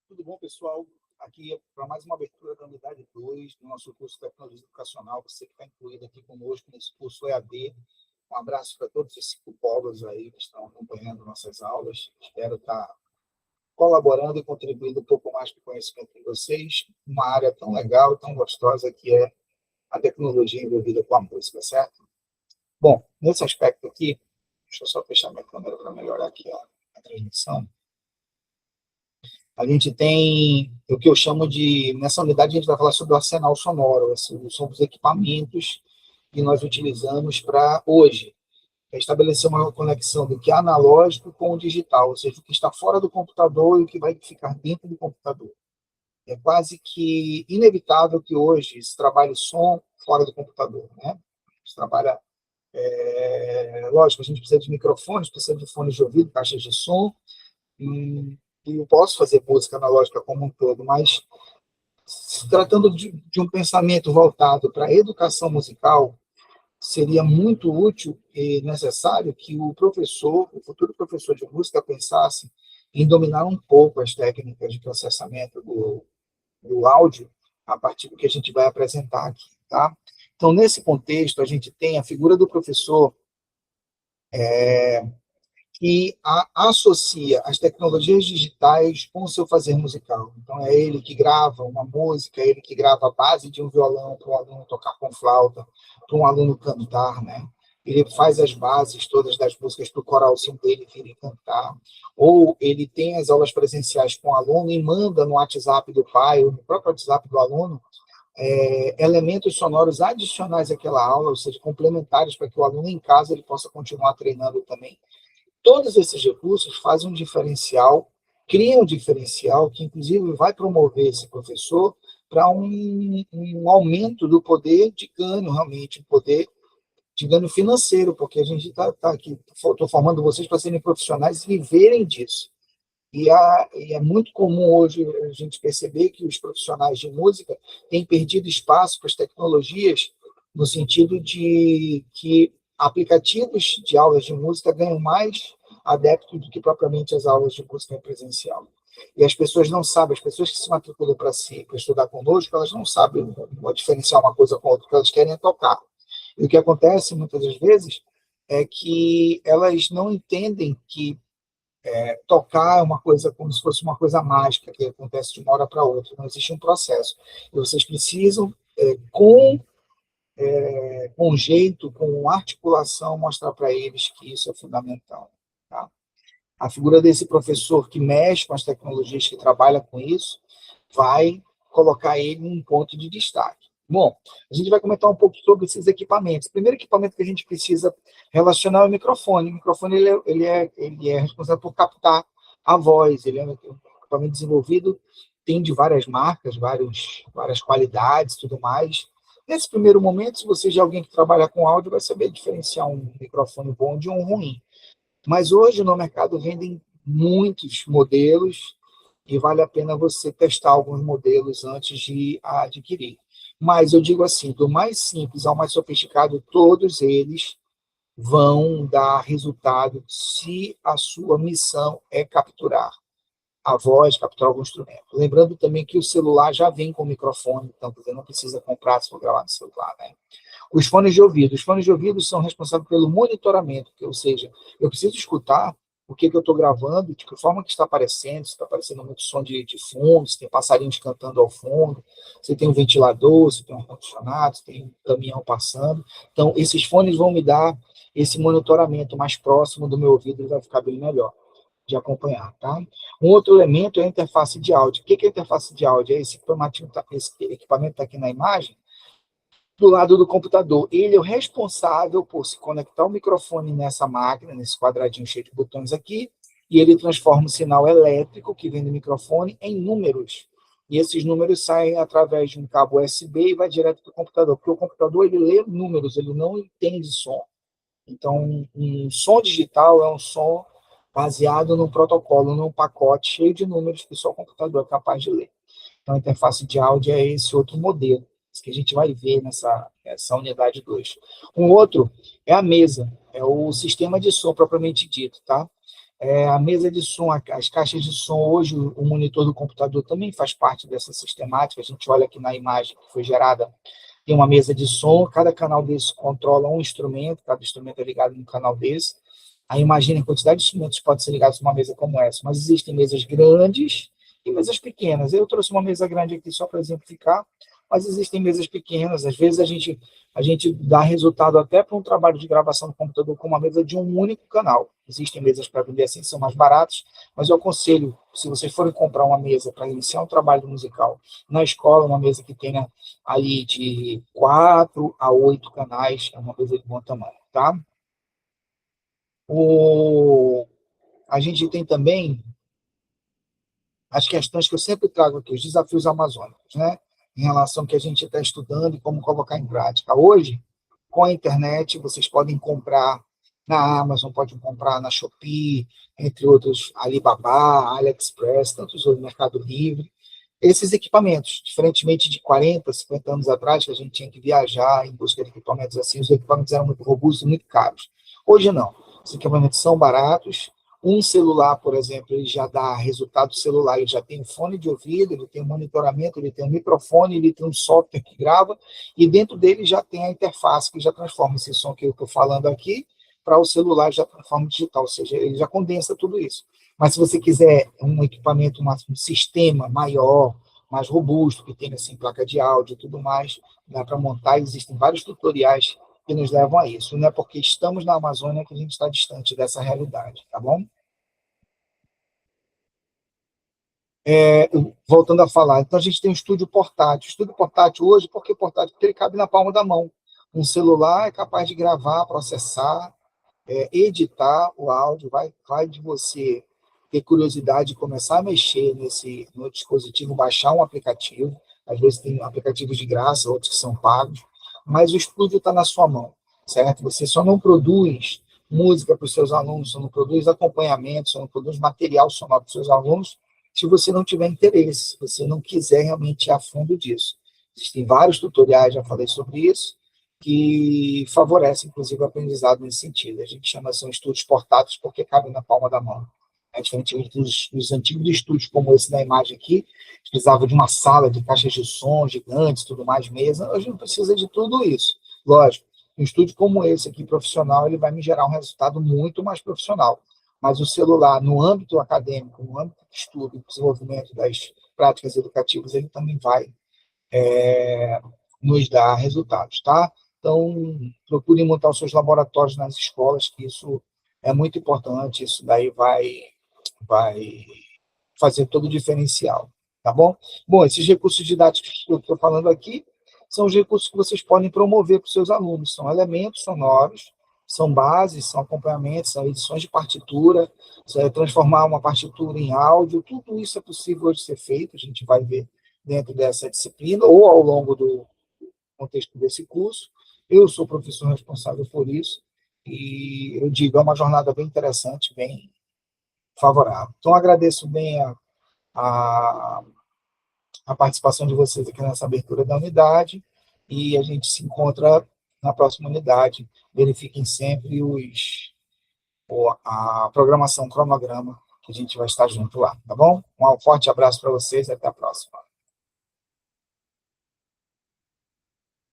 Tudo bom, pessoal? Aqui é para mais uma abertura da unidade 2 do nosso curso de Tecnologia Educacional. Você que está incluído aqui conosco nesse curso EAD. Um abraço para todos os 5 polos aí que estão acompanhando nossas aulas. Espero estar colaborando e contribuindo um pouco mais para o conhecimento de vocês. Uma área tão legal, tão gostosa que é a tecnologia envolvida com a música, certo? Bom, nesse aspecto aqui, deixa eu só fechar minha câmera para melhorar aqui a transmissão. A gente tem o que eu chamo de... Nessa unidade, a gente vai falar sobre o arsenal sonoro. São os equipamentos que nós utilizamos para, hoje, estabelecer uma conexão do que é analógico com o digital, ou seja, o que está fora do computador e o que vai ficar dentro do computador. É quase que inevitável que hoje se trabalhe som fora do computador, né? Se trabalha... lógico, a gente precisa de microfones, precisa de fones de ouvido, caixas de som, e eu posso fazer música analógica como um todo, mas se tratando de um pensamento voltado para a educação musical, seria muito útil e necessário que o professor, o futuro professor de música, pensasse em dominar um pouco as técnicas de processamento do áudio a partir do que a gente vai apresentar aqui, tá? Então, nesse contexto, a gente tem a figura do professor que associa as tecnologias digitais com o seu fazer musical. Então, é ele que grava uma música, é ele que grava a base de um violão para um aluno tocar com flauta, para um aluno cantar, né? Ele faz as bases todas das músicas para o coralzinho dele vir e cantar. Ou ele tem as aulas presenciais com o aluno e manda no WhatsApp do pai, ou no próprio WhatsApp do aluno, elementos sonoros adicionais àquela aula, ou seja, complementares para que o aluno em casa ele possa continuar treinando também. Todos esses recursos fazem um diferencial, criam um diferencial que, inclusive, vai promover esse professor para um aumento do poder de ganho, realmente, poder de ganho financeiro, porque a gente está aqui, estou formando vocês para serem profissionais e viverem disso. E é muito comum hoje a gente perceber que os profissionais de música têm perdido espaço para as tecnologias, no sentido de que aplicativos de aulas de música ganham mais adeptos do que propriamente as aulas de música presencial. E as pessoas não sabem, as pessoas que se matriculam para estudar conosco, elas não sabem diferenciar uma coisa com outra, porque elas querem tocar. E o que acontece muitas das vezes é que elas não entendem que tocar é uma coisa como se fosse uma coisa mágica, que acontece de uma hora para outra. Não existe um processo. E vocês precisam, com jeito, com articulação, mostrar para eles que isso é fundamental. Tá? A figura desse professor que mexe com as tecnologias, que trabalha com isso, vai colocar ele em um ponto de destaque. Bom, a gente vai comentar um pouco sobre esses equipamentos. O primeiro equipamento que a gente precisa relacionar é o microfone. O microfone ele é responsável por captar a voz. Ele é um equipamento desenvolvido, tem de várias marcas, várias qualidades e tudo mais. Nesse primeiro momento, se você já é alguém que trabalha com áudio, vai saber diferenciar um microfone bom de um ruim. Mas hoje no mercado vendem muitos modelos e vale a pena você testar alguns modelos antes de adquirir. Mas eu digo assim, do mais simples ao mais sofisticado, todos eles vão dar resultado se a sua missão é capturar a voz, capturar algum instrumento. Lembrando também que o celular já vem com microfone, então você não precisa comprar se for gravar no celular, né? Os fones de ouvido. Os fones de ouvido são responsáveis pelo monitoramento, ou seja, eu preciso escutar o que eu estou gravando, de que forma que está aparecendo, se está aparecendo muito som de fundo, se tem passarinhos cantando ao fundo, se tem um ventilador, se tem um ar-condicionado, se tem um caminhão passando. Então, esses fones vão me dar esse monitoramento mais próximo do meu ouvido, ele vai ficar bem melhor de acompanhar, tá? Um outro elemento é a interface de áudio. O que é a interface de áudio? É esse equipamento está aqui na imagem, do lado do computador. Ele é o responsável por se conectar o microfone nessa máquina, nesse quadradinho cheio de botões aqui, e ele transforma o sinal elétrico que vem do microfone em números. E esses números saem através de um cabo USB e vai direto para o computador, porque o computador ele lê números, ele não entende som. Então, um som digital é um som baseado num protocolo, num pacote cheio de números que só o computador é capaz de ler. Então, a interface de áudio é esse outro modelo que a gente vai ver nessa unidade 2. Um outro é a mesa, é o sistema de som propriamente dito, tá? A mesa de som, as caixas de som, hoje o monitor do computador também faz parte dessa sistemática. A gente olha aqui na imagem que foi gerada, tem uma mesa de som, cada canal desse controla um instrumento, cada instrumento é ligado num canal desse. Aí imagine a quantidade de instrumentos que podem ser ligados a uma mesa como essa. Mas existem mesas grandes e mesas pequenas. Eu trouxe uma mesa grande aqui só para exemplificar, mas existem mesas pequenas. Às vezes a gente dá resultado até para um trabalho de gravação no computador com uma mesa de um único canal. Existem mesas para vender assim, que são mais baratas, mas eu aconselho, se vocês forem comprar uma mesa para iniciar um trabalho musical na escola, uma mesa que tenha ali de 4 a 8 canais, é uma mesa de bom tamanho, tá? O, a gente tem também as questões que eu sempre trago aqui, os desafios amazônicos, né? Em relação ao que a gente está estudando e como colocar em prática. Hoje, com a internet, vocês podem comprar na Amazon, podem comprar na Shopee, entre outros, Alibaba, AliExpress, tantos outros, Mercado Livre, esses equipamentos, diferentemente de 40, 50 anos atrás, que a gente tinha que viajar em busca de equipamentos assim, os equipamentos eram muito robustos e muito caros. Hoje não. Os equipamentos são baratos. Um celular, por exemplo, ele já dá resultado celular, ele já tem um fone de ouvido, ele tem um monitoramento, ele tem um microfone, ele tem um software que grava, e dentro dele já tem a interface que já transforma esse som que eu estou falando aqui para o celular, já transforma em digital, ou seja, ele já condensa tudo isso. Mas se você quiser um equipamento, um sistema maior, mais robusto, que tenha assim, placa de áudio e tudo mais, dá para montar, existem vários tutoriais que nos levam a isso. Não é porque estamos na Amazônia que a gente está distante dessa realidade, tá bom? Voltando a falar, então a gente tem um estúdio portátil. Estúdio portátil hoje, por que portátil? Porque ele cabe na palma da mão. Um celular é capaz de gravar, processar, editar o áudio, vai de você ter curiosidade de começar a mexer no dispositivo, baixar um aplicativo, às vezes tem aplicativos de graça, outros que são pagos, mas o estúdio está na sua mão, certo? Você só não produz música para os seus alunos, só não produz acompanhamento, só não produz material sonoro para os seus alunos, se você não tiver interesse, se você não quiser realmente ir a fundo disso. Existem vários tutoriais, já falei sobre isso, que favorece, inclusive, o aprendizado nesse sentido. A gente chama são estudos portáteis porque cabem na palma da mão. É diferente dos antigos estúdios, como esse da imagem aqui, que precisava de uma sala de caixas de som gigantes, tudo mais, mesa. Hoje não precisa de tudo isso. Lógico, um estúdio como esse aqui, profissional, ele vai me gerar um resultado muito mais profissional. Mas o celular, no âmbito acadêmico, no âmbito de estudo e desenvolvimento das práticas educativas, ele também vai nos dar resultados, tá? Então, procurem montar os seus laboratórios nas escolas, que isso é muito importante, isso daí vai fazer todo o diferencial, tá bom? Bom, esses recursos didáticos que eu estou falando aqui são os recursos que vocês podem promover para os seus alunos, são elementos sonoros, são bases, são acompanhamentos, são edições de partitura, transformar uma partitura em áudio, tudo isso é possível de ser feito, a gente vai ver dentro dessa disciplina ou ao longo do contexto desse curso. Eu sou professor responsável por isso e eu digo, é uma jornada bem interessante, bem favorável. Então, agradeço bem a, a participação de vocês aqui nessa abertura da unidade e a gente se encontra na próxima unidade. Verifiquem sempre a programação, o cronograma, que a gente vai estar junto lá, tá bom? Um forte abraço para vocês e até a próxima.